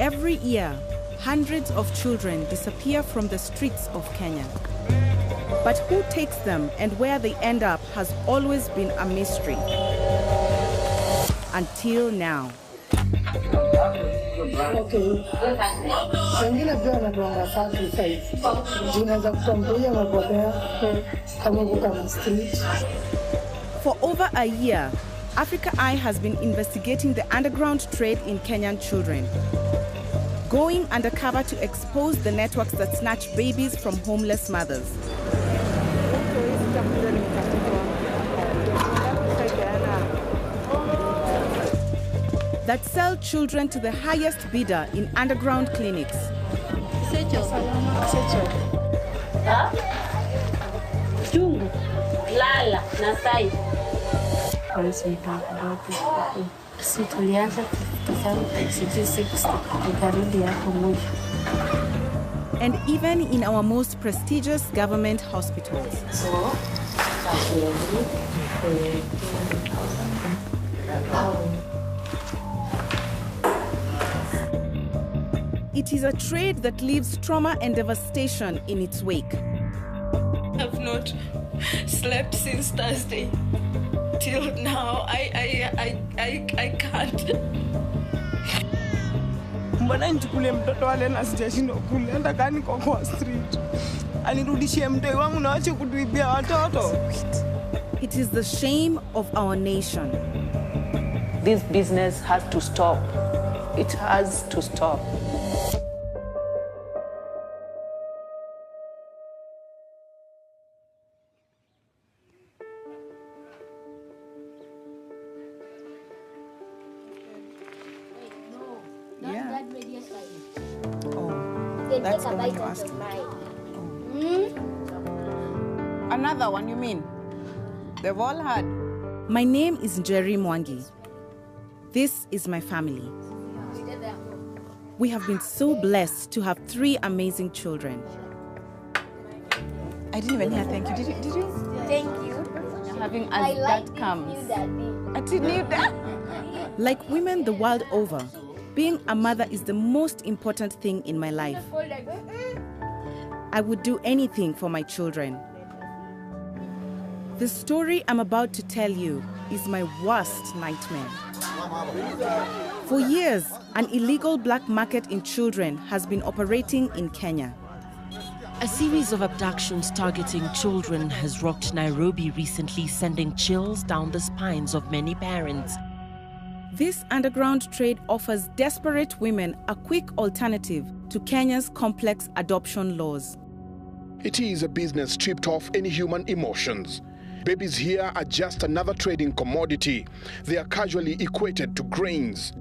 Every year, hundreds of children disappear from the streets of Kenya. But who takes them and where they end up has always been a mystery. Until now. For over a year, Africa Eye has been investigating the underground trade in Kenyan children, going undercover to expose the networks that snatch babies from homeless mothers. That sell children to the highest bidder in underground clinics. And even in our most prestigious government hospitals. It is a trade that leaves trauma and devastation in its wake. I've not slept since Thursday. Till now, I can't. Mbona nichukule mtoto wale na sijashindwa kulenda gani kwa street. Anirudishie mtoto wangu na ache kutuibia watoto. It is the shame of our nation. This business has to stop. It has to stop. That's the one you asked. Another one, you mean? They've all had. My name is Njeri Mwangi. This is my family. We have been so blessed to have 3 amazing children. I didn't even hear thank you. Did you? Thank you. Having as that comes. I didn't need that. Like women the world over, being a mother is the most important thing in my life. I would do anything for my children. The story I'm about to tell you is my worst nightmare. For years, an illegal black market in children has been operating in Kenya. A series of abductions targeting children has rocked Nairobi recently, sending chills down the spines of many parents. This underground trade offers desperate women a quick alternative to Kenya's complex adoption laws. It is a business stripped of any human emotions. Babies here are just another trading commodity. They are casually equated to grains.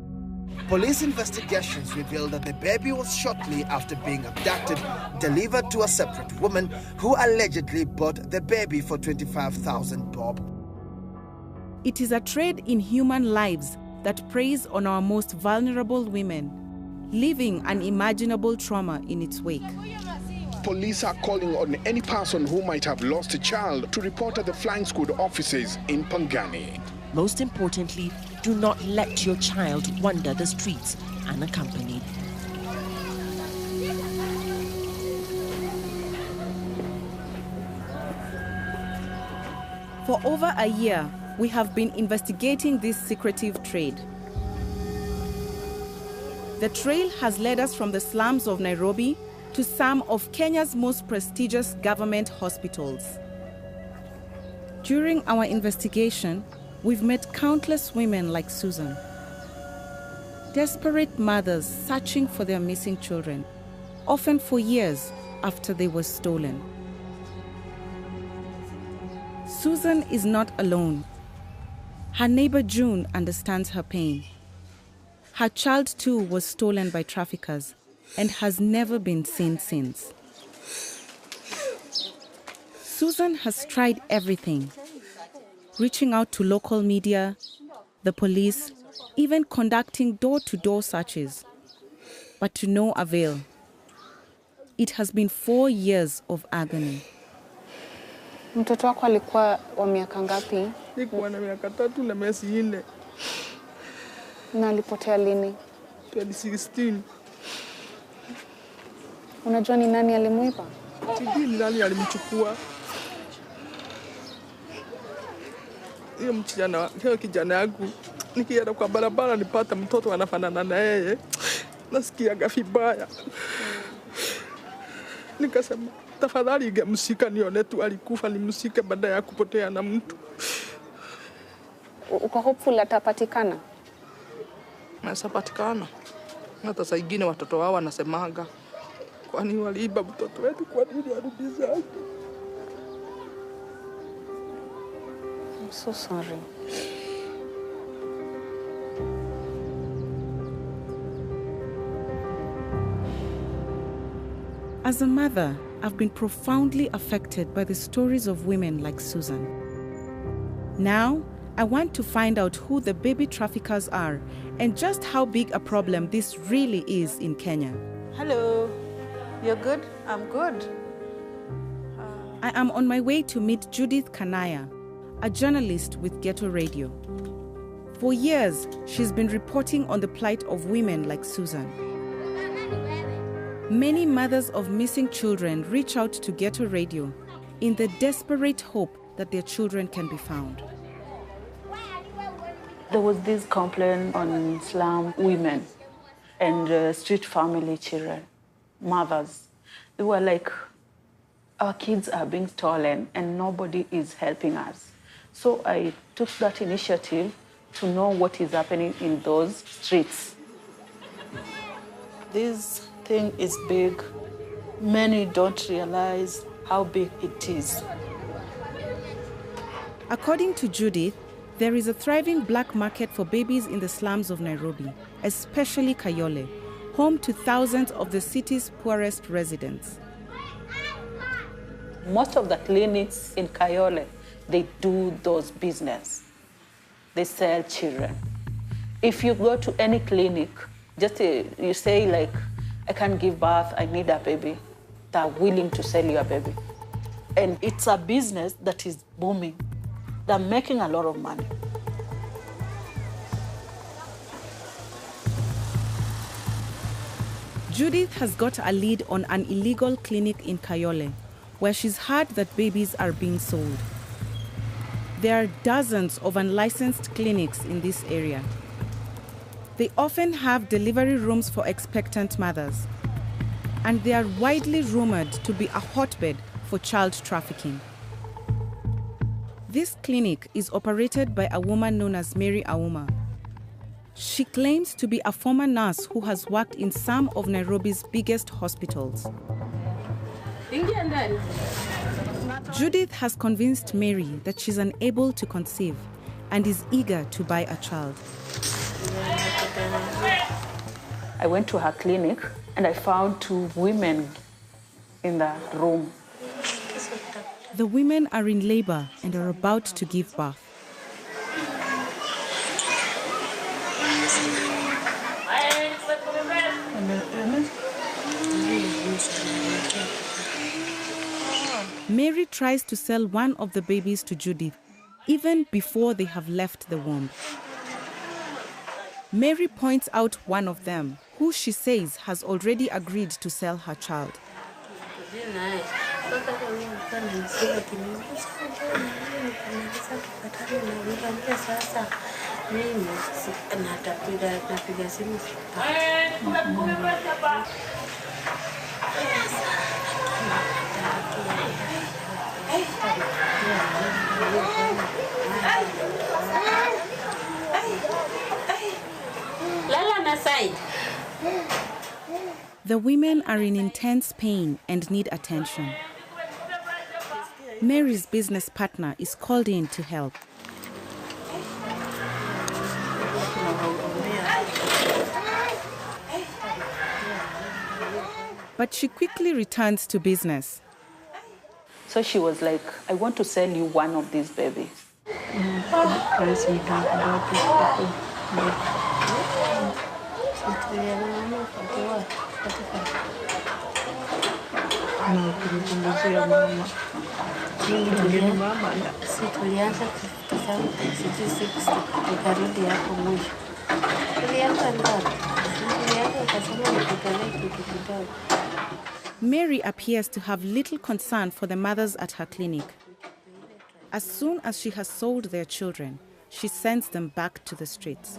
Police investigations revealed that the baby was shortly after being abducted, delivered to a separate woman who allegedly bought the baby for 25,000 bob. It is a trade in human lives that preys on our most vulnerable women, leaving unimaginable trauma in its wake. Police are calling on any person who might have lost a child to report at the Flying Squad offices in Pangani. Most importantly, do not let your child wander the streets unaccompanied. For over a year, we have been investigating this secretive trade. The trail has led us from the slums of Nairobi to some of Kenya's most prestigious government hospitals. During our investigation, we've met countless women like Susan. Desperate mothers searching for their missing children, often for years after they were stolen. Susan is not alone. Her neighbor June understands her pain. Her child too was stolen by traffickers and has never been seen since. Susan has tried everything, reaching out to local media, the police, even conducting door-to-door searches, but to no avail. It has been 4 years of agony. Mtoto wako alikuwa wa miaka ngapi? Alikuwa na miaka 3 na miezi 4. Na alipotea lini? 2016. Unajua ni nani alimuiba? Sijui ni nani alimchukua. Hiyo kijana yangu nikienda kwa barabara nipata mtoto anafanana na yeye. Nasikia vibaya. Nikasema tafadhali ingemshika nione tu alikufa nimshike baada ya kupotea na mtu. Uko hopeful atapatikana? Atapatikana. Hata saa ingine watoto wao wanasemaga kwani waliiba mtoto wetu, kwa nini warudishaje? I'm so sorry. As a mother, I've been profoundly affected by the stories of women like Susan. Now, I want to find out who the baby traffickers are and just how big a problem this really is in Kenya. Hello. You're good? I'm good. I am on my way to meet Judith Kanaya, a journalist with Ghetto Radio. For years, she's been reporting on the plight of women like Susan. Many mothers of missing children reach out to Ghetto Radio in the desperate hope that their children can be found. There was this complaint on slum women and street family children, mothers. They were like, our kids are being stolen and nobody is helping us. So I took that initiative to know what is happening in those streets. This thing is big. Many don't realize how big it is. According to Judith, there is a thriving black market for babies in the slums of Nairobi, especially Kayole, home to thousands of the city's poorest residents. Most of the clinics in Kayole, they do those business. They sell children. If you go to any clinic, just you say like, I can't give birth, I need a baby, they're willing to sell you a baby. And it's a business that is booming. They're making a lot of money. Judith has got a lead on an illegal clinic in Kayole, where she's heard that babies are being sold. There are dozens of unlicensed clinics in this area. They often have delivery rooms for expectant mothers, and they are widely rumored to be a hotbed for child trafficking. This clinic is operated by a woman known as Mary Auma. She claims to be a former nurse who has worked in some of Nairobi's biggest hospitals. Judith has convinced Mary that she's unable to conceive and is eager to buy a child. I went to her clinic and I found 2 women in the room. The women are in labor and are about to give birth. Mary tries to sell one of the babies to Judith, even before they have left the womb. Mary points out one of them, who she says has already agreed to sell her child. The women are in intense pain and need attention. Mary's business partner is called in to help. But she quickly returns to business. So she was like, I want to sell you one of these babies. Mary appears to have little concern for the mothers at her clinic. As soon as she has sold their children, she sends them back to the streets.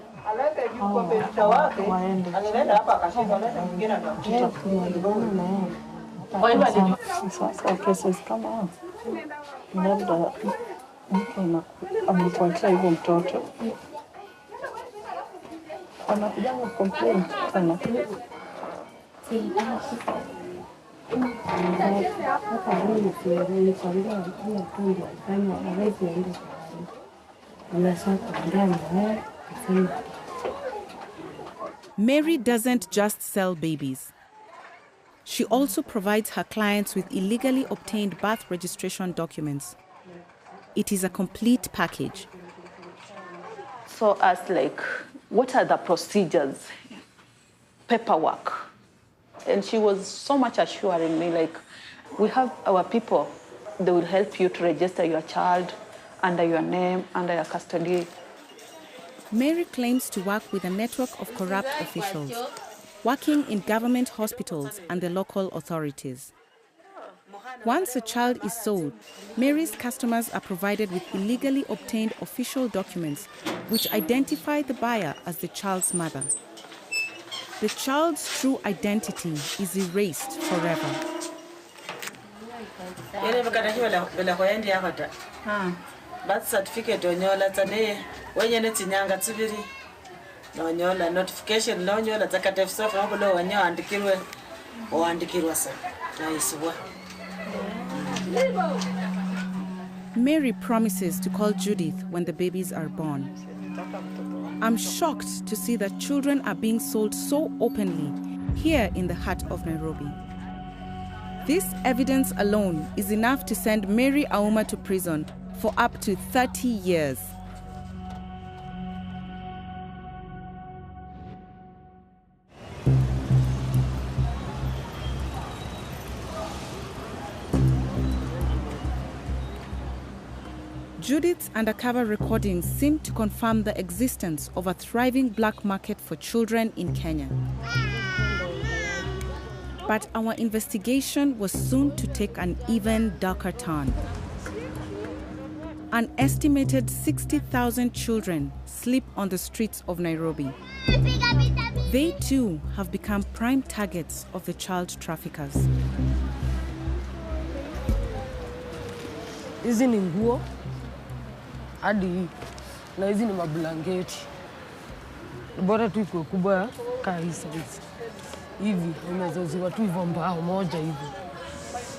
Mary doesn't just sell babies. She also provides her clients with illegally obtained birth registration documents. It is a complete package. So what are the procedures, paperwork? And she was so much assuring me, we have our people, they will help you to register your child under your name, under your custody. Mary claims to work with a network of corrupt officials, working in government hospitals and the local authorities. Once a child is sold, Mary's customers are provided with illegally obtained official documents which identify the buyer as the child's mother. The child's true identity is erased forever. Birth certificate onyola tane wenye netinyanga tsibiri nonyola notification nonyola zakatefsa fa kulo wanyo andikirwa sa naiswa. Mary promises to call Judith when the babies are born. I'm shocked to see that children are being sold so openly here in the heart of Nairobi. This evidence alone is enough to send Mary Auma to prison for up to 30 years. Judith's undercover recordings seem to confirm the existence of a thriving black market for children in Kenya. But our investigation was soon to take an even darker turn. An estimated 60,000 children sleep on the streets of Nairobi. They too have become prime targets of the child traffickers. Hizi ni nguo hadi na hizi ni mablanketi. Bora tu iko kubwa kabisa hivi umezoziwa tu hivyo mbao moja hivi.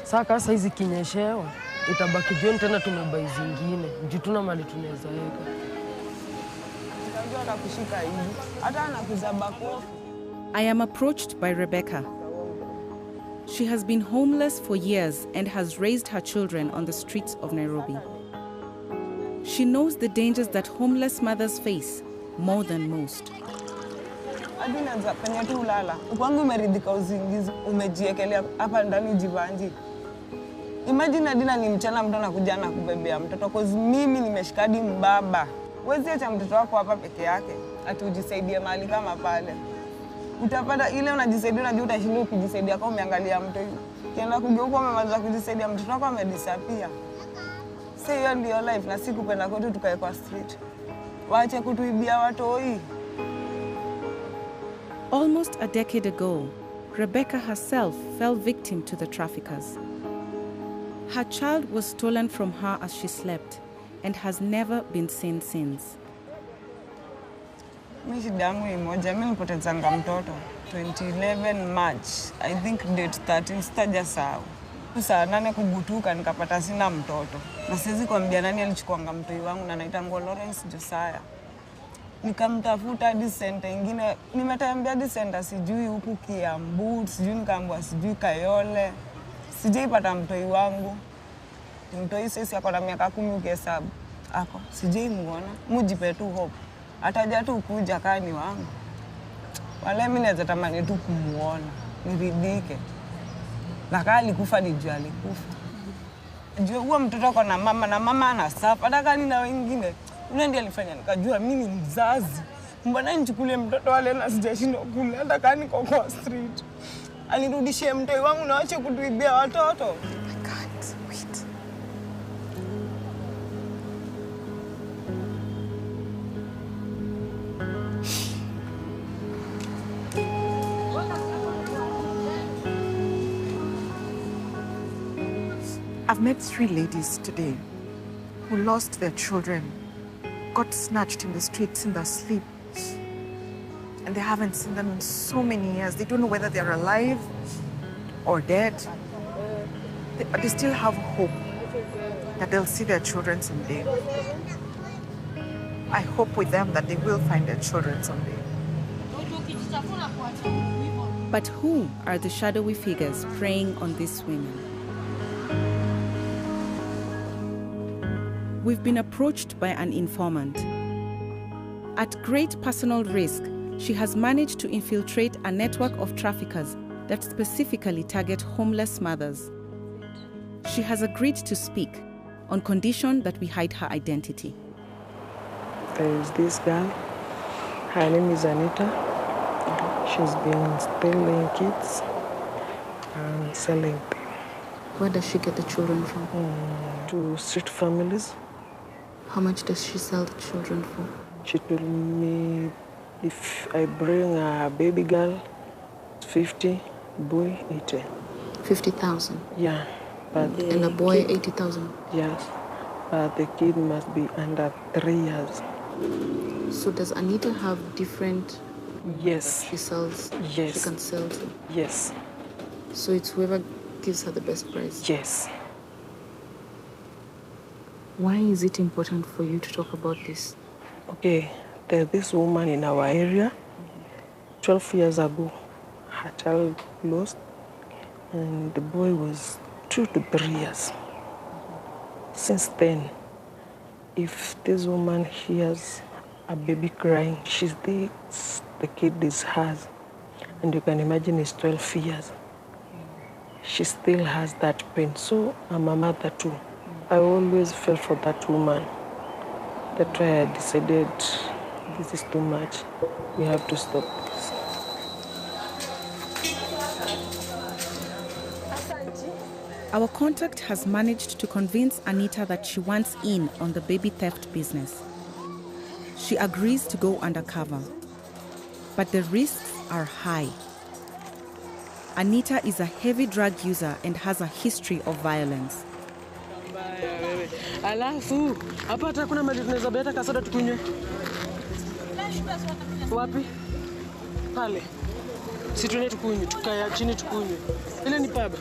Sasa hizi kinyeshewa itabaki jioni tena tumebai zingine. Juu tuna mali tunaweza weka. I am approached by Rebecca. She has been homeless for years and has raised her children on the streets of Nairobi. She knows the dangers that homeless mothers face more than most. Imagine Adina ni mchana mtu anakuja na kubebea mtoto cause mimi nimeshikadi mbaba. Wezi acha mtoto wako hapa peke yake ati ujisaidie mahali kama pale. Utapata ile unajisaidia unajua utashinda kujisaidia kama umeangalia mtu hivi. Kienda kugeuka umemaliza kujisaidia mtoto wako amedisappear. Sasa hiyo ndio life na siku penda kwetu tukae kwa street. Waache kutuibia watoi. Almost a decade ago, Rebecca herself fell victim to the traffickers. Her child was stolen from her as she slept and has never been seen since. Mimi shida yangu ni moja, mimi nilipotezanga mtoto 2011 March, I think date 13 sitajasahau. Saa 8 kugutuka nikapata sina mtoto. Na siwezi kuambia nani alichukuanga mtoi wangu na naitangwa Lawrence Josiah. Nikamtafuta hadi center ingine, nimetembea hadi center sijui huku Kiambu, sijui nikaambiwa sijui Kayole. Sijaipata mtoi wangu. Mtoi sisi ako na miaka 10 ukihesabu. Ako, sijaimuona. Mujipe tu hope. Ataja tu kuja kani wangu. Wale mimi naweza tamani tu kumuona. Niridhike. Laka alikufa nijua alikufa. Jua huwa mtoto ako na mama anasafa. Hata kani na wengine. Ule ndiye alifanya nikajua mimi ni mzazi. Mbona nichukulie mtoto wale na sijashindwa kule hata kani kwa street. Anirudishie mtoi wangu na ache kutuibia watoto. I can't wait. I've met 3 ladies today who lost their children, got snatched in the streets in their sleep, and they haven't seen them in so many years. They don't know whether they're alive or dead, but they still have hope that they'll see their children someday. I hope with them that they will find their children someday. But who are the shadowy figures preying on these women? We've been approached by an informant. At great personal risk, she has managed to infiltrate a network of traffickers that specifically target homeless mothers. She has agreed to speak on condition that we hide her identity. There is this girl. Her name is Anita. She's been stealing kids and selling them. Where does she get the children from? To street families. How much does she sell the children for? She told me if I bring a baby girl, 50, boy, 80. 50,000? Yeah. But And a boy, 80,000? Yes. But the kid must be under 3 years. So does Anita have different... Yes. She sells? Yes. She can sell to? Yes. So it's whoever gives her the best price? Yes. Why is it important for you to talk about this? Okay, there's this woman in our area. 12 years ago, her child lost, and the boy was 2 to 3 years. Since then, if this woman hears a baby crying, she thinks the kid is hers. And you can imagine it's 12 years. She still has that pain. So I'm a mother too. I always feel for that woman. That's why I decided this is too much. We have to stop this. Our contact has managed to convince Anita that she wants in on the baby theft business. She agrees to go undercover, but the risks are high. Anita is a heavy drug user and has a history of violence. Alafu, hapa hata kuna maji tunaweza beta kasoda tukunywe. Wapi? Pale. Si tuende tukunywe, tukaya chini tukunywe. Ile ni pub.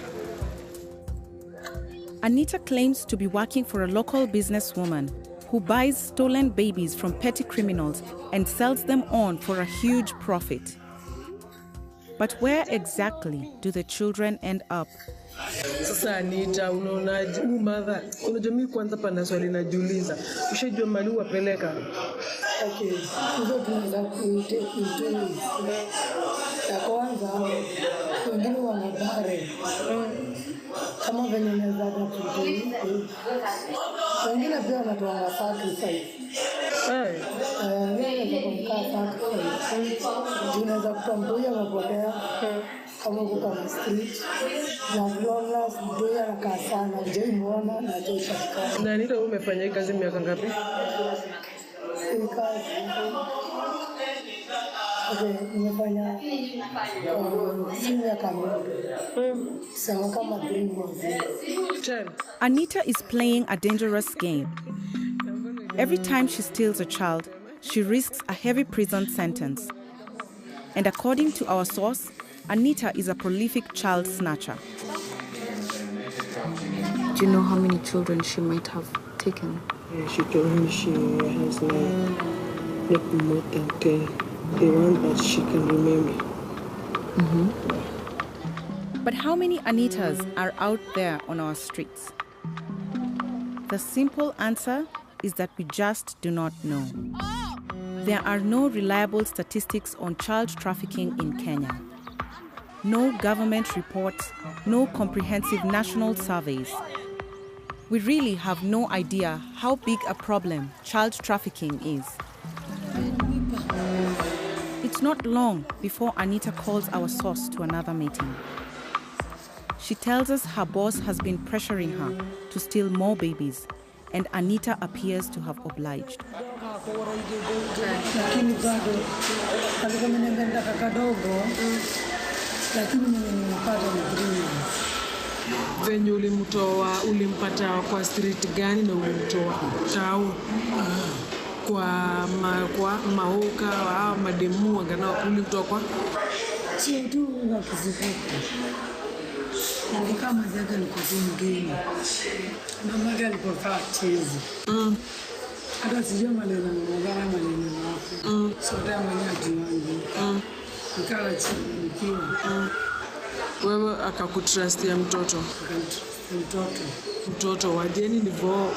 Anita claims to be working for a local businesswoman who buys stolen babies from petty criminals and sells them on for a huge profit. But where exactly do the children end up? Sasa Anita, unaonaje mother? Unajua mimi kwanza pana swali najiuliza. Ushajua mali wapeleka? Okay, hizo tunaweza kuite ya kwanza wengine wana bare kama venye naweza kututu wengine pia wanatoa sacrifice. Wengine wanatoa sacrifice. Tunaweza kutambulia mapotea kama kuka street na vloggers ndio anakaa sana Njeri Mwangi na Joshua. Na Anita, umefanya hii kazi miaka ngapi? Nimefanya miaka sawa kama 3 Anita is playing a dangerous game. Every time she steals a child, she risks a heavy prison sentence. And according to our source, Anita is a prolific child snatcher. Do you know how many children she might have taken? Yeah, she told me she has not more than 10. The one that she can remember. But how many Anitas are out there on our streets? The simple answer is that we just do not know. There are no reliable statistics on child trafficking in Kenya. No government reports, no comprehensive national surveys. We really have no idea how big a problem child trafficking is. It's It's not long before Anita calls our source to another meeting. She tells us her boss has been pressuring her to steal more babies, and Anita appears to have obliged. Venye ulimpata kwa street gani na ulimtoa tao kwa mahoka au mademu angana ulimtoa kwa sio tu na kizifuku. Na kama jaga alikuwa mgeni. Mama yake alikuwa chizi. Hata sijui maneno yako. Soda mwenye wangu. Nikawa chini nikiwa. Wewe akakutrustia mtoto. Mtoto wajeni ndivyo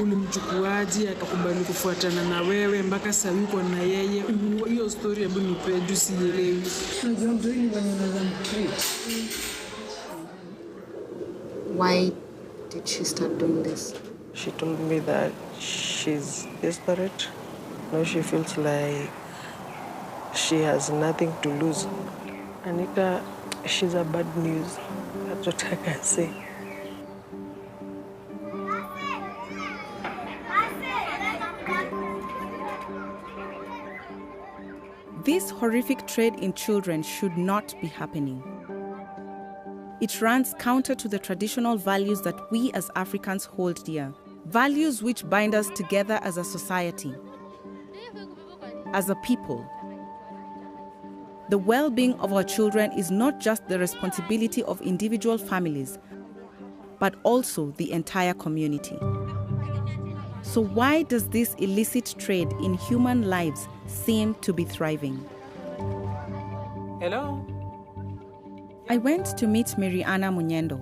ulimchukuaje akakubali kufuatana na wewe mpaka sasa yuko na yeye. Hiyo story hebu nipe juu sielewi. Unajua mtu ni mwenye anaweza mtreat. Why did she start doing this? She told me that she's desperate. Now she feels like she has nothing to lose. Anita, she's a bad news. That's what I can say. This horrific trade in children should not be happening. It runs counter to the traditional values that we as Africans hold dear, values which bind us together as a society, as a people. The well-being of our children is not just the responsibility of individual families, but also the entire community. So why does this illicit trade in human lives seem to be thriving? Hello? I went to meet Mariana Munyendo,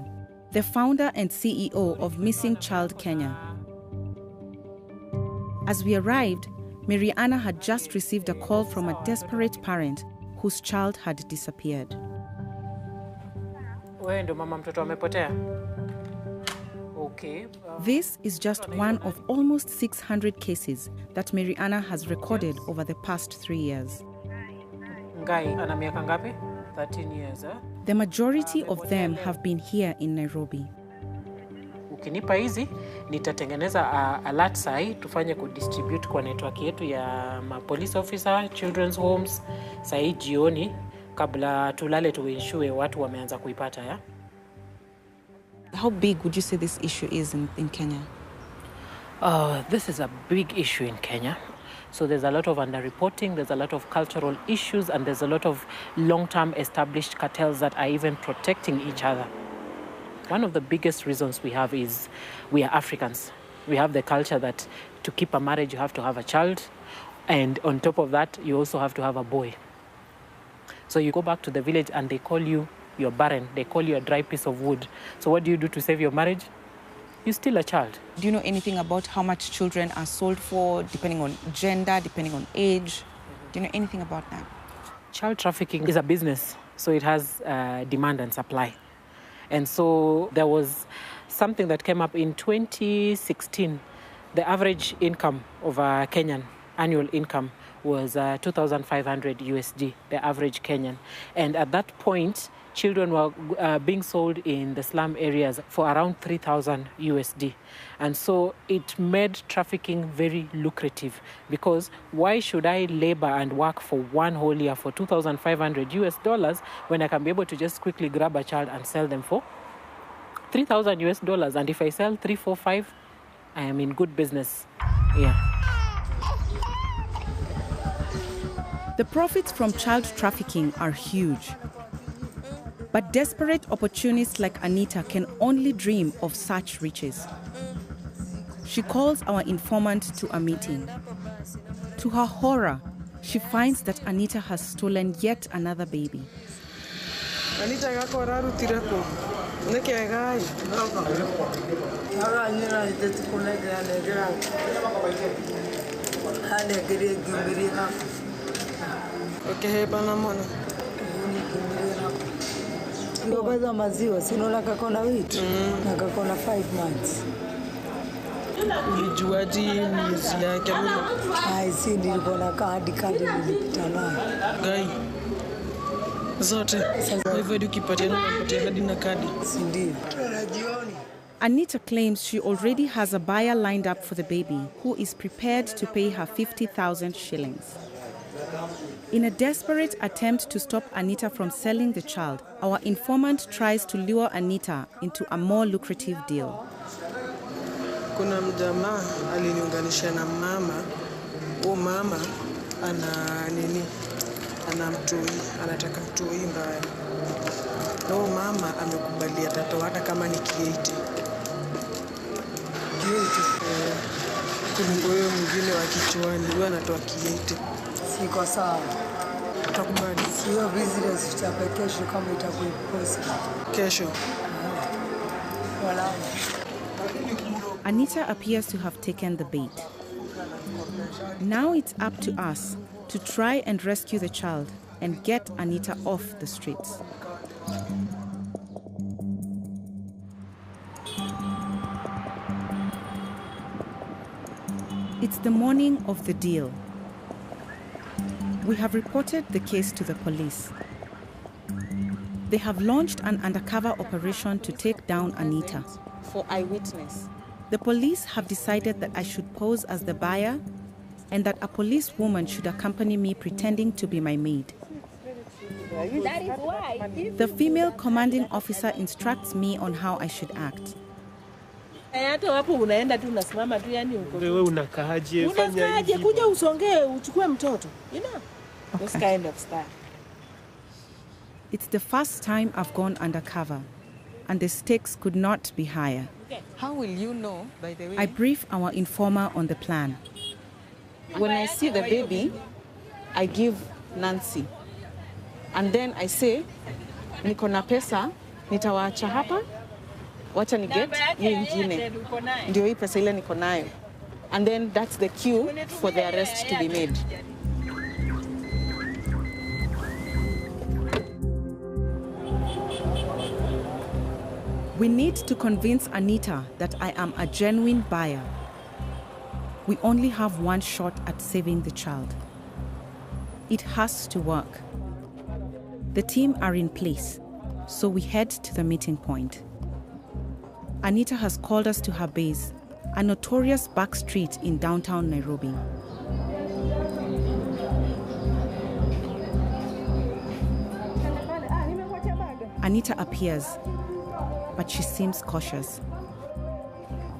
the founder and CEO of Missing Child Kenya. As we arrived, Mariana had just received a call from a desperate parent whose child had disappeared. Wewe ndo mama mtoto amepotea? Okay. This is just one of almost 600 cases that Mariana has recorded over the past 3 years. Ngai ana miaka ngapi? 13 years, eh? The majority of them have been here in Nairobi. Ukinipa hizi, nitatengeneza alert sai tufanye kudistribute kwa network yetu ya police officer, children's homes, sai jioni kabla tulale tuensure watu wameanza kuipata, ya? How big would you say this issue is in Kenya? This is a big issue in Kenya. So there's a lot of underreporting, there's a lot of cultural issues, and there's a lot of long-term established cartels that are even protecting each other. One of the biggest reasons we have is we are Africans. We have the culture that to keep a marriage, you have to have a child. And on top of that, you also have to have a boy. So you go back to the village and they call you, you're barren. They call you a dry piece of wood. So what do you do to save your marriage? You steal a child. Do you know anything about how much children are sold for, depending on gender, depending on age? Do you know anything about that? Child trafficking is a business, so it has demand and supply. And so there was something that came up in 2016. The average income of a Kenyan, annual income, was 2,500 USD, the average Kenyan. And at that point, children were being sold in the slum areas for around 3,000 USD. And so it made trafficking very lucrative, because why should I labor and work for one whole year for 2,500 US dollars when I can be able to just quickly grab a child and sell them for 3,000 US dollars? And if I sell 3, 4, 5, I am in good business. Yeah. The profits from child trafficking are huge. But desperate opportunists like Anita can only dream of such riches. She calls our informant to a meeting. To her horror, she finds that Anita has stolen yet another baby. Anita gakoraru tirako. Neke gai. Ara nyira ite kulega negra. Hane gere gumiri na. Okay, bana mwana. Ngobaza maziwa sinola kakona witu na kakona 5 months. Ulijuaje miezi yake? Si nilikuwa na kadi nilipita nayo. Gai. Zote. Kwa hivyo ukipatiana unapatia hadi na kadi. Si ndio? Anita claims she already has a buyer lined up for the baby who is prepared to pay her 50,000 shillings. In a desperate attempt to stop Anita from selling the child, our informant tries to lure Anita into a more lucrative deal. Kuna mjamaa aliniunganisha na mama. Mama ana mtoi, anataka mtoi mbaya. Na mama amekubalia tatoa hata kama ni kieti. Kuliko huyo mwingine wa kichwani, huyo anatoa kieti. Siko sawa. Utakubali? Sio business tutape kesho kama itakuwa possible. Kesho. Wala. Anita appears to have taken the bait. Now it's up to us to try and rescue the child and get Anita off the streets. It's the morning of the deal. We have reported the case to the police. They have launched an undercover operation to take down Anita. For eyewitness. The police have decided that I should pose as the buyer and that a policewoman should accompany me pretending to be my maid. That is why. The female commanding officer instructs me on how I should act. Hata wapo unaenda tu unasimama tu yani uko. Wewe unakaaje? Unakaaje kuja usongee uchukue mtoto? You know? This kind of style. It's the first time I've gone undercover and the stakes could not be higher. How will you know, by the way? I brief our informer on the plan. When I see the baby, I give Nancy. And then I say, niko na pesa, nitawaacha hapa, wacha ni get hiyo ingine. Ndio hii pesa ile niko nayo. And then that's the cue for the arrest to be made. We need to convince Anita that I am a genuine buyer. We only have one shot at saving the child. It has to work. The team are in place, so we head to the meeting point. Anita has called us to her base, a notorious back street in downtown Nairobi. Anita appears, but she seems cautious.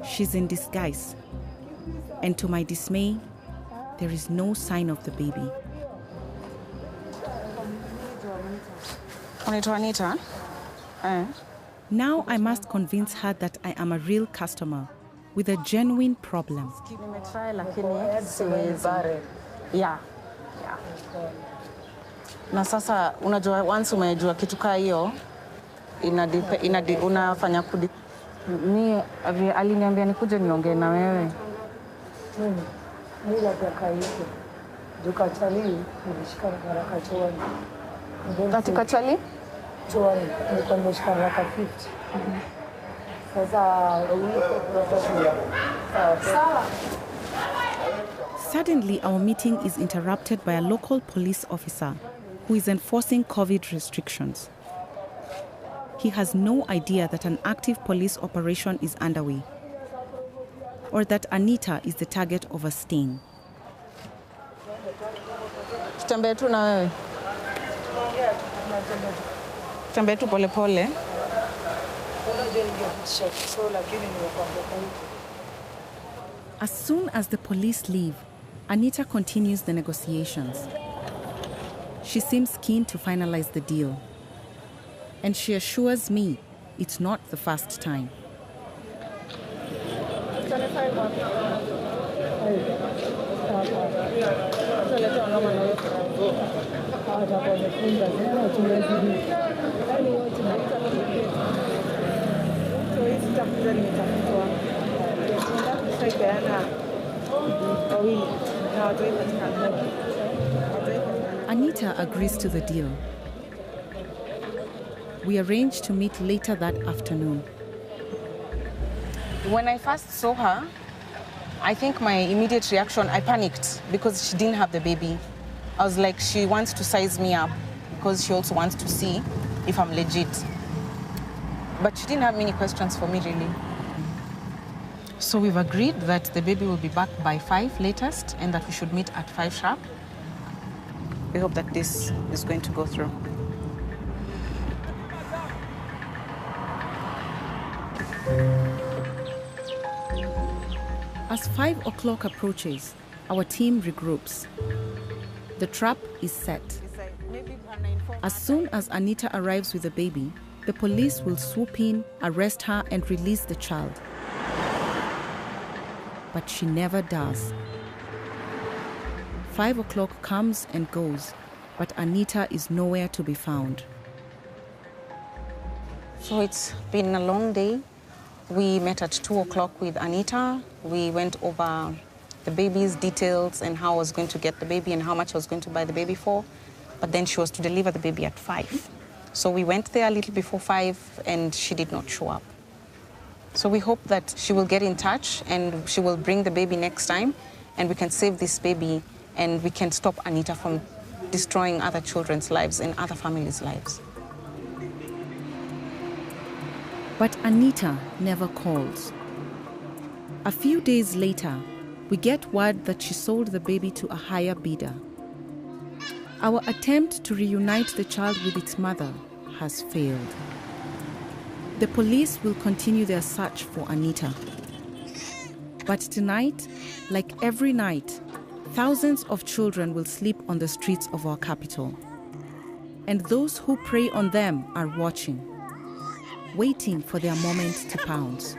She's in disguise, and to my dismay, there is no sign of the baby. Anita? Now I must convince her that I am a real customer with a genuine problem. Yeah. Na sasa unajua once umejua kitu kaa hiyo unafanya kudi. Mimi aliniambia nikuje niongee na wewe. Mimi nataka hiyo. Dukachali nilishika haraka chooni. Katika chali? Chooni nilikuwa nimeshika haraka 50. Sasa Suddenly, our meeting is interrupted by a local police officer who is enforcing COVID restrictions. He has no idea that an active police operation is underway or that Anita is the target of a sting. Tutembee tu na wewe. Tutembee tu pole pole. As soon as the police leave, Anita continues the negotiations. She seems keen to finalize the deal. And she assures me it's not the first time. Anita agrees to the deal. We arrange to meet later that afternoon. When I first saw her, I think my immediate reaction, I panicked because she didn't have the baby. I was like, she wants to size me up because she also wants to see if I'm legit. But she didn't have many questions for me, really. So we've agreed that the baby will be back by 5 latest and that we should meet at 5 sharp. We hope that this is going to go through. As 5 o'clock approaches, our team regroups. The trap is set. As soon as Anita arrives with the baby, the police will swoop in, arrest her, and release the child. But she never does. 5 o'clock comes and goes, but Anita is nowhere to be found. So it's been a long day. We met at 2 o'clock with Anita. We went over the baby's details and how I was going to get the baby and how much I was going to buy the baby for. But then she was to deliver the baby at 5. So we went there a little before 5 and she did not show up. So we hope that she will get in touch and she will bring the baby next time and we can save this baby and we can stop Anita from destroying other children's lives and other families' lives. But Anita never calls. A few days later, we get word that she sold the baby to a higher bidder. Our attempt to reunite the child with its mother has failed. The police will continue their search for Anita. But tonight, like every night, thousands of children will sleep on the streets of our capital. And those who prey on them are watching, waiting for their moment to pounce.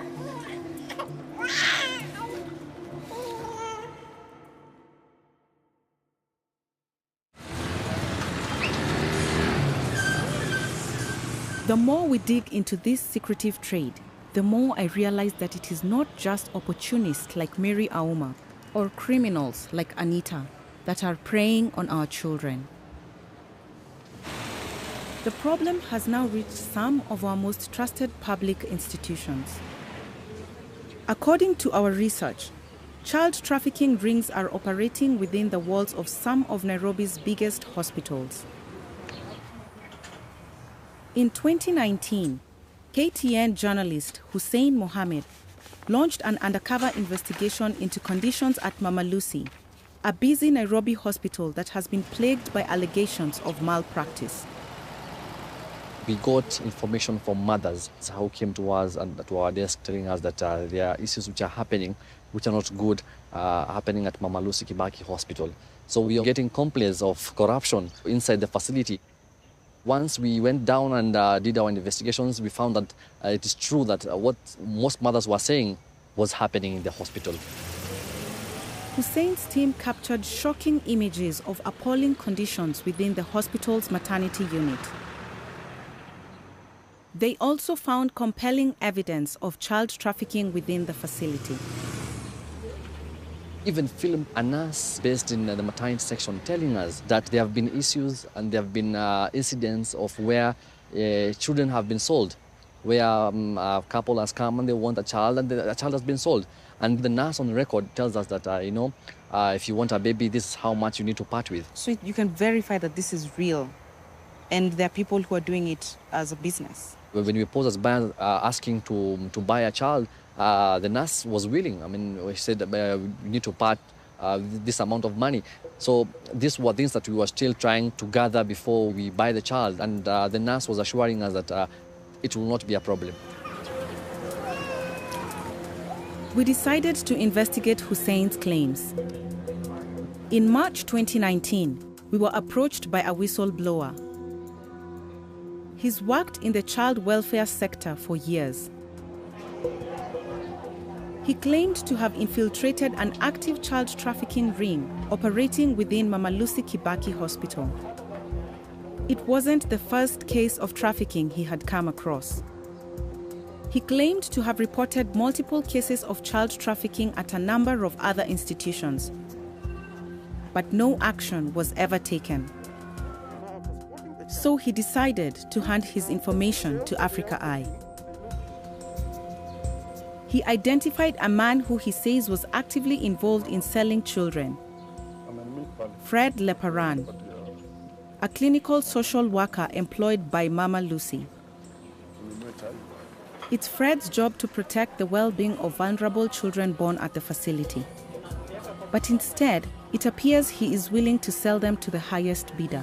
The more we dig into this secretive trade, the more I realize that it is not just opportunists like Mary Auma or criminals like Anita that are preying on our children. The problem has now reached some of our most trusted public institutions. According to our research, child trafficking rings are operating within the walls of some of Nairobi's biggest hospitals. In 2019, KTN journalist Hussein Mohammed launched an undercover investigation into conditions at Mama Lucy, a busy Nairobi hospital that has been plagued by allegations of malpractice. We got information from mothers who came to us and to our desk telling us that there are issues which are happening, which are not good, happening at Mama Lucy Kibaki Hospital. So we are getting complaints of corruption inside the facility. Once we went down and did our investigations, we found that it is true that what most mothers were saying was happening in the hospital. Hussein's team captured shocking images of appalling conditions within the hospital's maternity unit. They also found compelling evidence of child trafficking within the facility. Even filmed a nurse based in the maternity section telling us that there have been issues and there have been incidents of where children have been sold, where a couple has come and they want a child and the child has been sold. And the nurse on the record tells us that, if you want a baby, this is how much you need to part with. So you can verify that this is real and there are people who are doing it as a business. When we posed as buyers asking to buy a child, the nurse was willing. I mean, we said we need to part this amount of money. So these were things that we were still trying to gather before we buy the child. And the nurse was assuring us that it will not be a problem. We decided to investigate Hussein's claims. In March 2019, we were approached by a whistleblower. He's worked in the child welfare sector for years. He claimed to have infiltrated an active child trafficking ring operating within Mama Lucy Kibaki Hospital. It wasn't the first case of trafficking he had come across. He claimed to have reported multiple cases of child trafficking at a number of other institutions, but no action was ever taken. So he decided to hand his information to Africa Eye. He identified a man who he says was actively involved in selling children. Fred Leparan, a clinical social worker employed by Mama Lucy. It's Fred's job to protect the well-being of vulnerable children born at the facility. But instead, it appears he is willing to sell them to the highest bidder.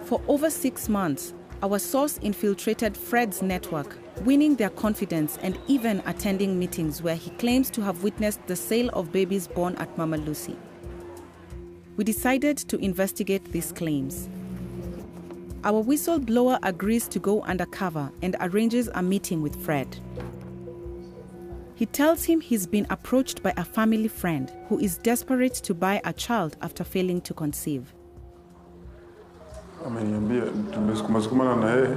For over 6 months, our source infiltrated Fred's network, winning their confidence and even attending meetings where he claims to have witnessed the sale of babies born at Mama Lucy. We decided to investigate these claims. Our whistleblower agrees to go undercover and arranges a meeting with Fred. He tells him he's been approached by a family friend who is desperate to buy a child after failing to conceive. Ameniambia tumesukuma na yeye,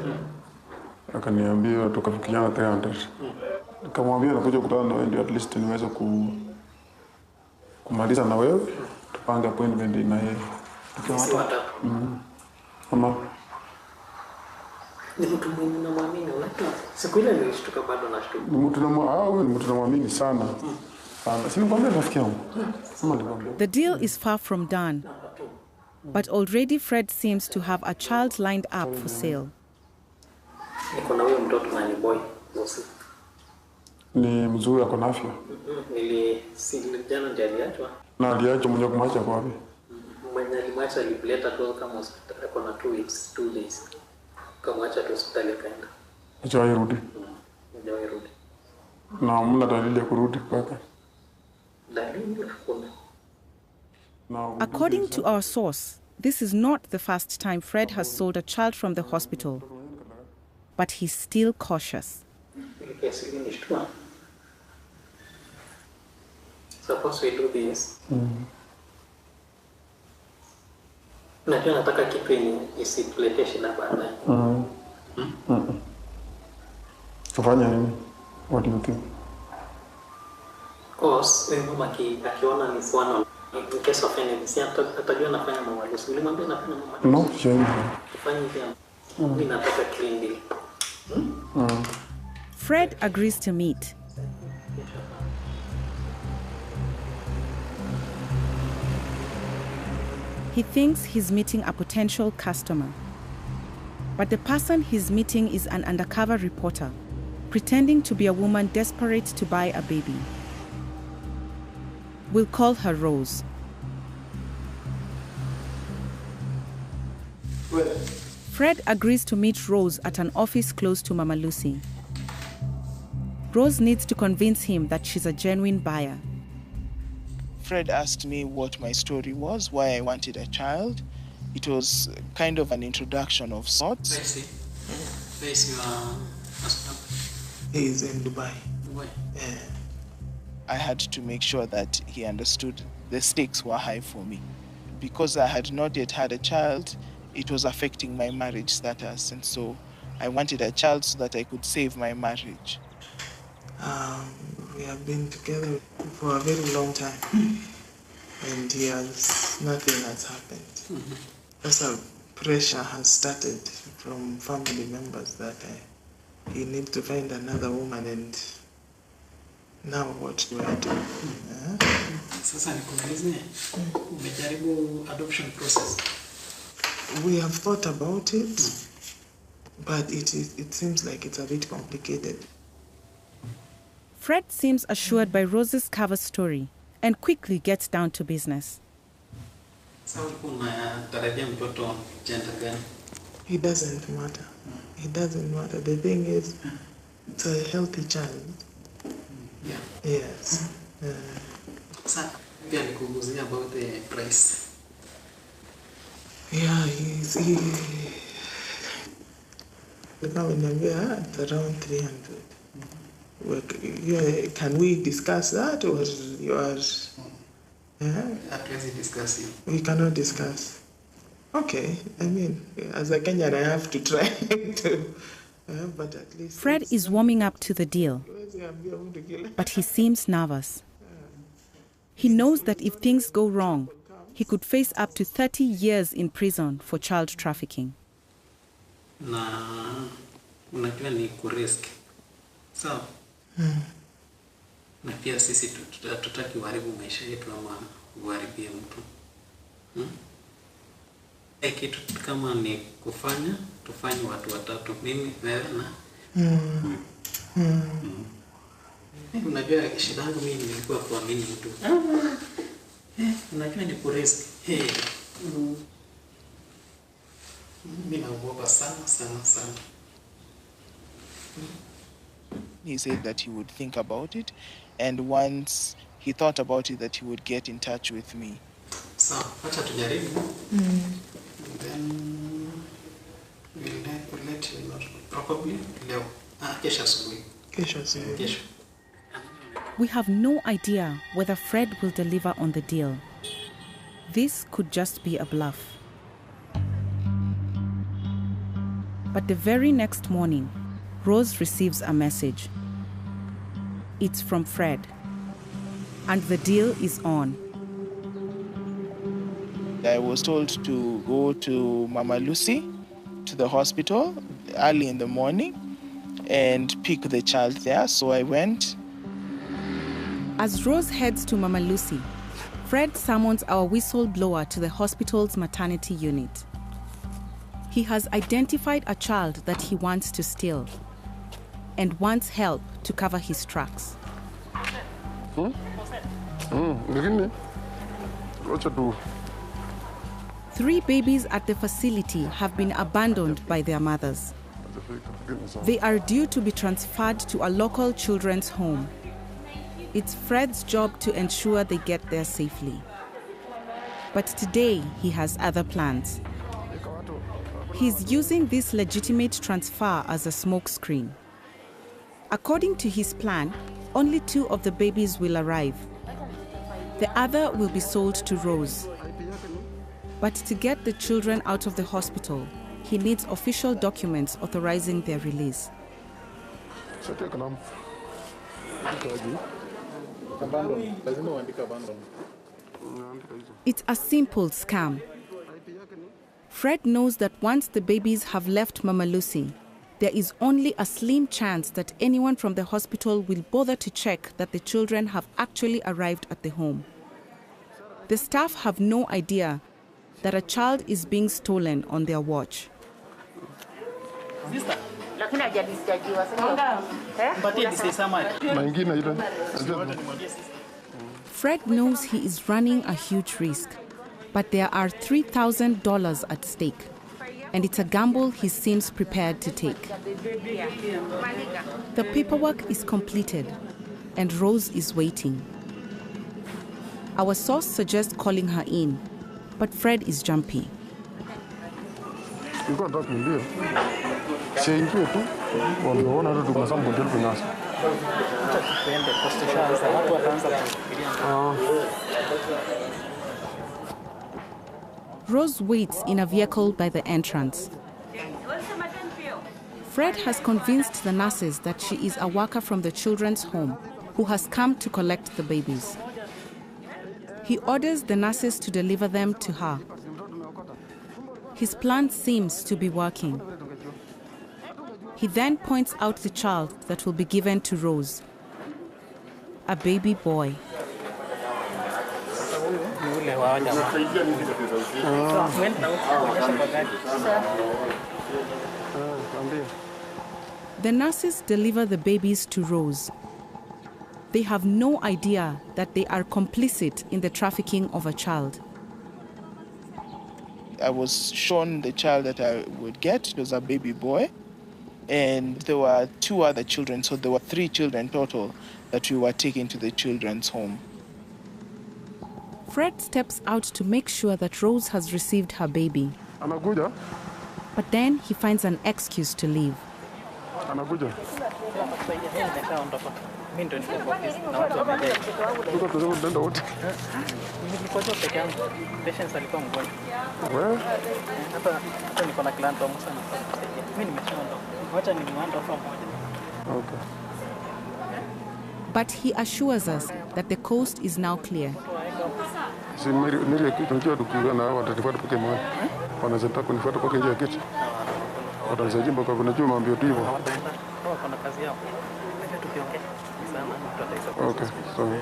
akaniambia tukafikiana 300. Nikamwambia nakuja kukutana na wewe ndio at least niweze kumaliza na wewe, tupange appointment na yeye. Mama ni mtu mwenye namwamini, unajua siku ile nilishtuka bado nashtuka. Ni mtu namwamini sana. The deal is far from done, but already Fred seems to have a child lined up for sale. Niko na huyo mtoto na ni boy. Ni mzuri, ako na afya. Jana ndiye aliachwa. Na aliachwa mwenye kumwacha kwa wapi? Mwenye alimwacha alipeleka tu kama hospitali, ako na 2 weeks, 2 days. Kamwacha tu hospitali kaenda. Hajawahi Hajawahi rudi. Na mna dalili ya kurudi kwake? Dalili hakuna. According to our source, this is not the first time Fred has sold a child from the hospital, but he's still cautious. Suppose we do this. Najua nataka kitu yenye isitulete shida baadaye. Tufanye nini? What do you think? Of course, mama akiona ni swana in case of anything, atajua nafanya Mama Lucy. Ulimwambia nafanya Mama Lucy? No, sure. Tufanye hivyo. Mimi nataka clean deal. Fred agrees to meet. He thinks he's meeting a potential customer. But the person he's meeting is an undercover reporter, pretending to be a woman desperate to buy a baby. We'll call her Rose. Fred agrees to meet Rose at an office close to Mama Lucy. Rose needs to convince him that she's a genuine buyer. Fred asked me what my story was, why I wanted a child. It was kind of an introduction of sorts. I see. Where is your husband? He is in Dubai. Dubai? Yeah. I had to make sure that he understood the stakes were high for me. Because I had not yet had a child, it was affecting my marriage status. And so I wanted a child so that I could save my marriage. We have been together for a very long time. And nothing has happened. That's how pressure has started from family members that he needs to find another woman, and now what do I do? Sasa nikuulize, umejaribu adoption process? We have thought about it, but it seems like it's a bit complicated. Fred seems assured by Rose's cover story and quickly gets down to business. It doesn't matter. It doesn't matter. The thing is, it's a healthy child. Yeah. Yes. Sasa, pia nikuguzia about the price. Yeah, it's around 300. Can we discuss that, or you are? At least discuss it. We cannot discuss. Okay, I mean, as a Kenyan, I have to try to. But at least Fred is warming up to the deal, but he seems nervous. He knows that if things go wrong, he could face up to 30 years in prison for child trafficking. Na unajua ni kurisk. So, Na pia sisi tutaki uharibu maisha yetu ama uharibie mtu. Kitu kama ni kufanya, tufanye watu watatu, mimi, wewe na unajua shida yangu mimi nilikuwa kuamini mtu. Unajua ni kurisk. Mimi naogopa sana. He said that he would think about it, and once he thought about it, that he would get in touch with me. So, acha tujaribu. Then we'll let you know probably leo. Kesho asubuhi. Kesho. We have no idea whether Fred will deliver on the deal. This could just be a bluff. But the very next morning, Rose receives a message. It's from Fred. And the deal is on. I was told to go to Mama Lucy, to the hospital, early in the morning, and pick the child there. So I went. As Rose heads to Mama Lucy, Fred summons our whistleblower to the hospital's maternity unit. He has identified a child that he wants to steal and wants help to cover his tracks. Three babies at the facility have been abandoned by their mothers. They are due to be transferred to a local children's home. It's Fred's job to ensure they get there safely. But today, he has other plans. He's using this legitimate transfer as a smokescreen. According to his plan, only 2 of the babies will arrive. The other will be sold to Rose. But to get the children out of the hospital, he needs official documents authorizing their release. It's a simple scam. Fred knows that once the babies have left Mama Lucy, there is only a slim chance that anyone from the hospital will bother to check that the children have actually arrived at the home. The staff have no idea that a child is being stolen on their watch. Fred knows he is running a huge risk, but there are $3,000 at stake, and it's a gamble he seems prepared to take. The paperwork is completed, and Rose is waiting. Our source suggests calling her in, but Fred is jumpy. Rose waits in a vehicle by the entrance. Fred has convinced the nurses that she is a worker from the children's home who has come to collect the babies. He orders the nurses to deliver them to her. His plan seems to be working. He then points out the child that will be given to Rose, a baby boy. The nurses deliver the babies to Rose. They have no idea that they are complicit in the trafficking of a child. I was shown the child that I would get. It was a baby boy. And there were 2 other children, so there were 3 children total that we were taking to the children's home. Fred steps out to make sure that Rose has received her baby. But then he finds an excuse to leave. But he assures us that the coast is now clear. Okay, so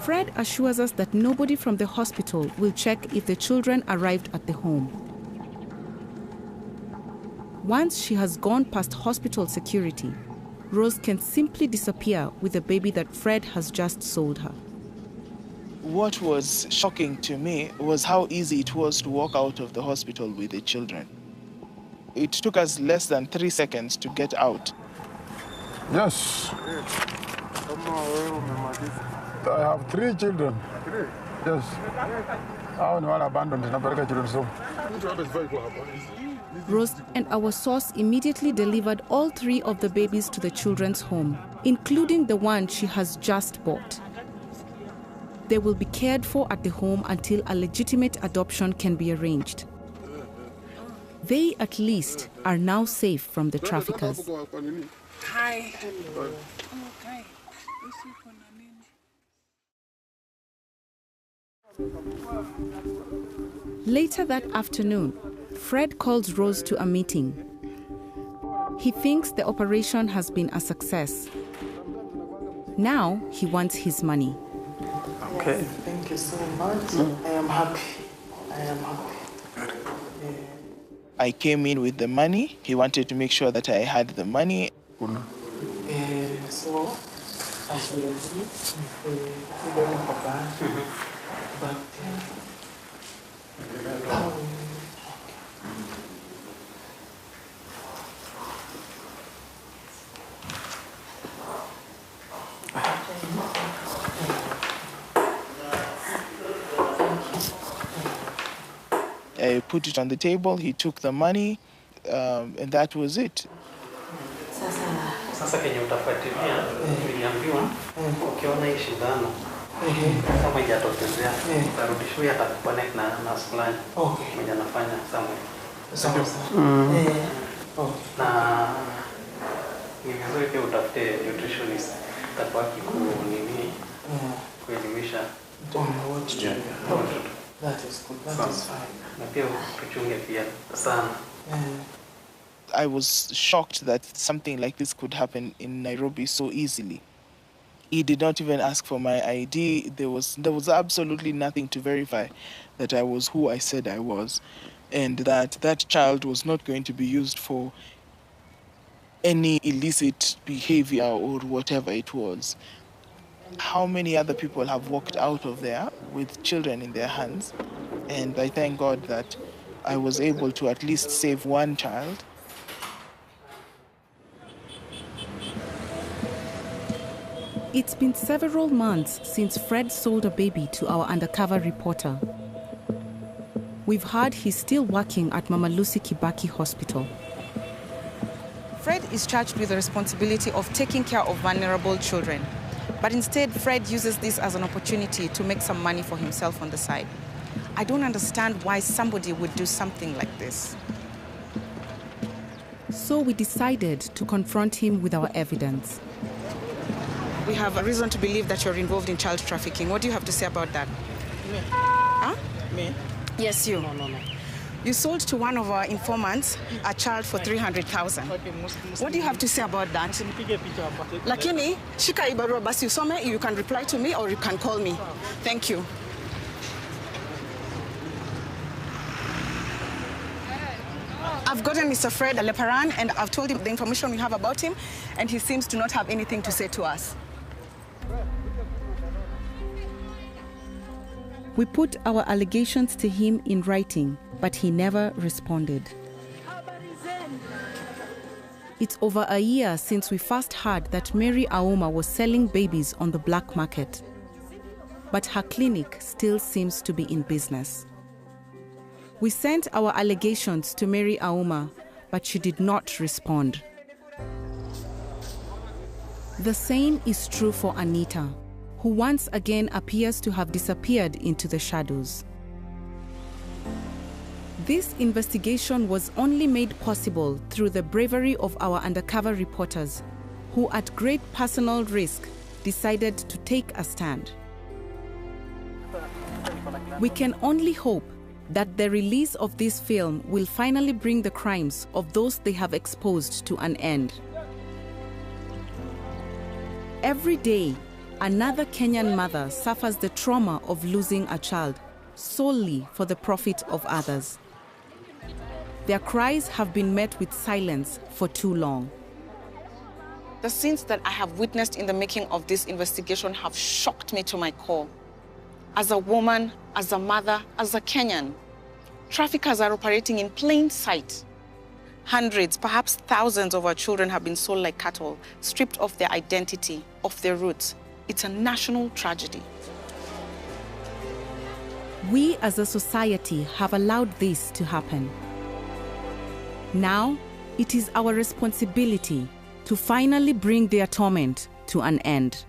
Fred assures us that nobody from the hospital will check if the children arrived at the home. Once she has gone past hospital security, Rose can simply disappear with the baby that Fred has just sold her. What was shocking to me was how easy it was to walk out of the hospital with the children. It took us less than 3 seconds to get out. yes. I have 3 children. Yes. I will abandoned children so. Rose and our source immediately delivered all 3 of the babies to the children's home, including the one she has just bought. They will be cared for at the home until a legitimate adoption can be arranged. They, at least, are now safe from the traffickers. Hi. Later that afternoon, Fred calls Rose to a meeting. He thinks the operation has been a success. Now he wants his money. Okay. Thank you so much. I am happy. I am happy. I came in with the money. He wanted to make sure that I had the money. So, actually, but I put it on the table, he took the money, and that was it. Sasa kenye utafuatilia niliambiwa ukiona hii shindano kama hajatokezea utarudishwa atakupeleka na fulani mwenye anafanya somewhere. Na ni vizuri pia utafute nutritionist atabaki kuelimisha. That is good. That is fine. Na pia kuchunge pia sana. I was shocked that something like this could happen in Nairobi so easily. He did not even ask for my ID. There was absolutely nothing to verify that I was who I said I was, and that child was not going to be used for any illicit behavior or whatever it was. How many other people have walked out of there with children in their hands? And I thank God that I was able to at least save one child. It's been several months since Fred sold a baby to our undercover reporter. We've heard he's still working at Mama Lucy Kibaki Hospital. Fred is charged with the responsibility of taking care of vulnerable children. But instead, Fred uses this as an opportunity to make some money for himself on the side. I don't understand why somebody would do something like this. So we decided to confront him with our evidence. We have a reason to believe that you're involved in child trafficking. What do you have to say about that? Me. Huh? Me? Yes, you. No. You sold to one of our informants a child for 300,000. What do you have to say about that? Lakini, shika ibarua basi usome, you can reply to me or you can call me. Thank you. I've gotten Mr. Fred Leparan and I've told him the information we have about him, and he seems to not have anything to say to us. We put our allegations to him in writing, but he never responded. It's over a year since we first heard that Mary Auma was selling babies on the black market. But her clinic still seems to be in business. We sent our allegations to Mary Auma, but she did not respond. The same is true for Anita, who once again appears to have disappeared into the shadows. This investigation was only made possible through the bravery of our undercover reporters, who at great personal risk decided to take a stand. We can only hope that the release of this film will finally bring the crimes of those they have exposed to an end. Every day, another Kenyan mother suffers the trauma of losing a child solely for the profit of others. Their cries have been met with silence for too long. The scenes that I have witnessed in the making of this investigation have shocked me to my core. As a woman, as a mother, as a Kenyan, traffickers are operating in plain sight. Hundreds, perhaps thousands of our children have been sold like cattle, stripped of their identity, of their roots. It's a national tragedy. We as a society have allowed this to happen. Now, it is our responsibility to finally bring their torment to an end.